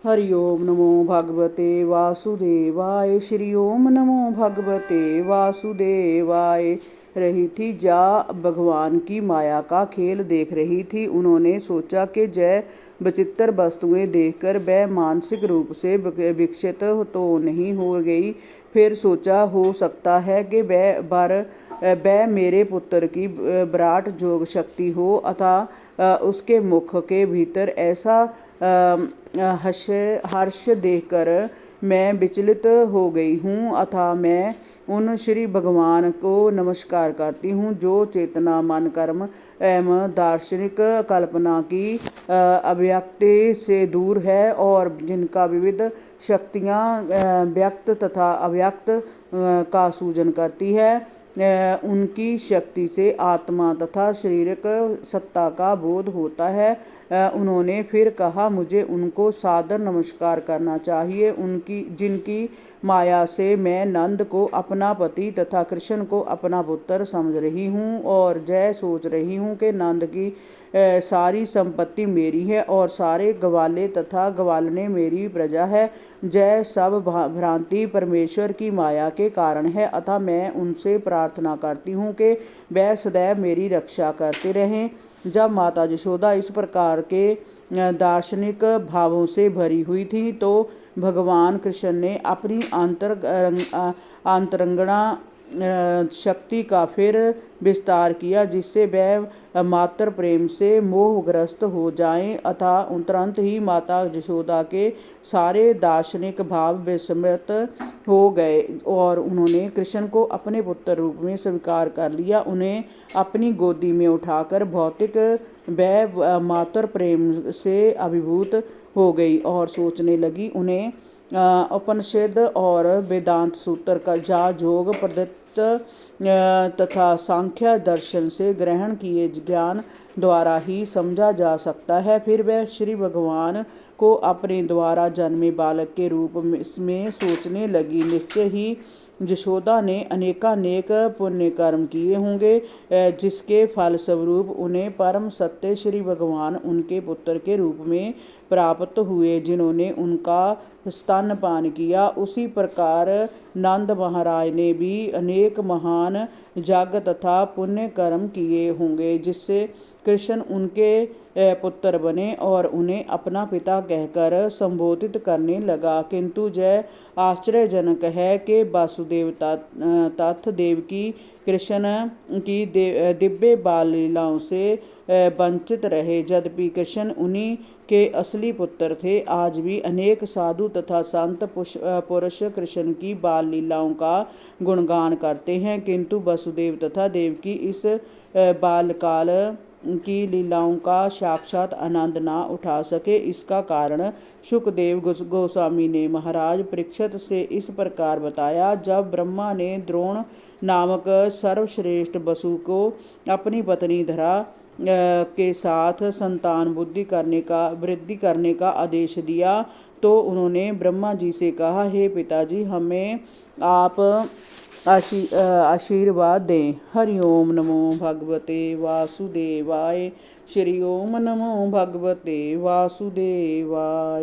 हरि ओम नमो भगवते वासुदेवाय। श्री ओम नमो भगवते वासुदेवाय। रही थी जा भगवान की माया का खेल देख रही थी। उन्होंने सोचा कि जय विचित्र वस्तुएं देखकर वह मानसिक रूप से विकसित तो नहीं हो गई। फिर सोचा हो सकता है कि वह मेरे पुत्र की विराट जोग शक्ति हो, अतः उसके मुख के भीतर ऐसा हर्ष देखकर मैं विचलित हो गई हूँ। अतः मैं उन श्री भगवान को नमस्कार करती हूँ जो चेतना, मन, कर्म एवं दार्शनिक कल्पना की अभिव्यक्ति से दूर है और जिनका विविध शक्तियाँ व्यक्त तथा अव्यक्त का सूजन करती है। उनकी शक्ति से आत्मा तथा शारीरिक सत्ता का बोध होता है। उन्होंने फिर कहा, मुझे उनको सादर नमस्कार करना चाहिए जिनकी माया से मैं नंद को अपना पति तथा कृष्ण को अपना पुत्र समझ रही हूँ और जय सोच रही हूँ कि नंद की सारी संपत्ति मेरी है और सारे ग्वाले तथा ग्वालने मेरी प्रजा है। जय सब भ्रांति परमेश्वर की माया के कारण है, अतः मैं उनसे प्रार्थना करती हूँ कि वह सदैव मेरी रक्षा करते रहें। जब माता यशोदा इस प्रकार के दार्शनिक भावों से भरी हुई थी तो भगवान कृष्ण ने अपनी अंतरंगना शक्ति का फिर विस्तार किया जिससे वह मात्र प्रेम से मोहग्रस्त हो जाएं। अतः तुरंत ही माता यशोदा के सारे दार्शनिक भाव विस्मृत हो गए और उन्होंने कृष्ण को अपने पुत्र रूप में स्वीकार कर लिया। उन्हें अपनी गोदी में उठाकर भौतिक वह मात्र प्रेम से अभिभूत हो गई और सोचने लगी। उन्हें उपनिषद और वेदांत सूत्र का जा योग प्रदत्त तथा सांख्य दर्शन से ग्रहण किए ज्ञान द्वारा ही समझा जा सकता है। फिर वह श्री भगवान को अपने द्वारा जन्मे बालक के रूप में सोचने लगी। निश्चय ही यशोदा ने अनेकानेक पुण्य कर्म किए होंगे जिसके फलस्वरूप उन्हें परम सत्य श्री भगवान उनके पुत्र के रूप में प्राप्त हुए जिन्होंने उनका स्तनपान किया। उसी प्रकार नंद महाराज ने भी अनेक महान यज्ञ तथा पुण्य कर्म किए होंगे जिससे कृष्ण उनके पुत्र बने और उन्हें अपना पिता कहकर संबोधित करने लगा। किंतु जय आश्चर्यजनक है कि वासुदेव तथा देवकी कृष्ण की दिव्य बाल लीलाओं से वंचित रहे। यद्यपि कृष्ण उन्हीं के असली पुत्र थे, आज भी अनेक साधु तथा संत पुरुष कृष्ण की बाल लीलाओं का गुणगान करते हैं, किंतु वसुदेव तथा देवकी इस बालकाल की लीलाओं का साक्षात आनंद ना उठा सके। इसका कारण शुकदेव गोस्वामी ने महाराज परीक्षित से इस प्रकार बताया। जब ब्रह्मा ने द्रोण नामक सर्वश्रेष्ठ वसु को अपनी पत्नी धरा के साथ संतान वृद्धि करने का आदेश दिया तो उन्होंने ब्रह्मा जी से कहा, हे पिताजी, हमें आप आशीर्वाद दें। हरि ओम नमो भगवते वासुदेवाय। श्री ओम नमो भगवते वासुदेवाय।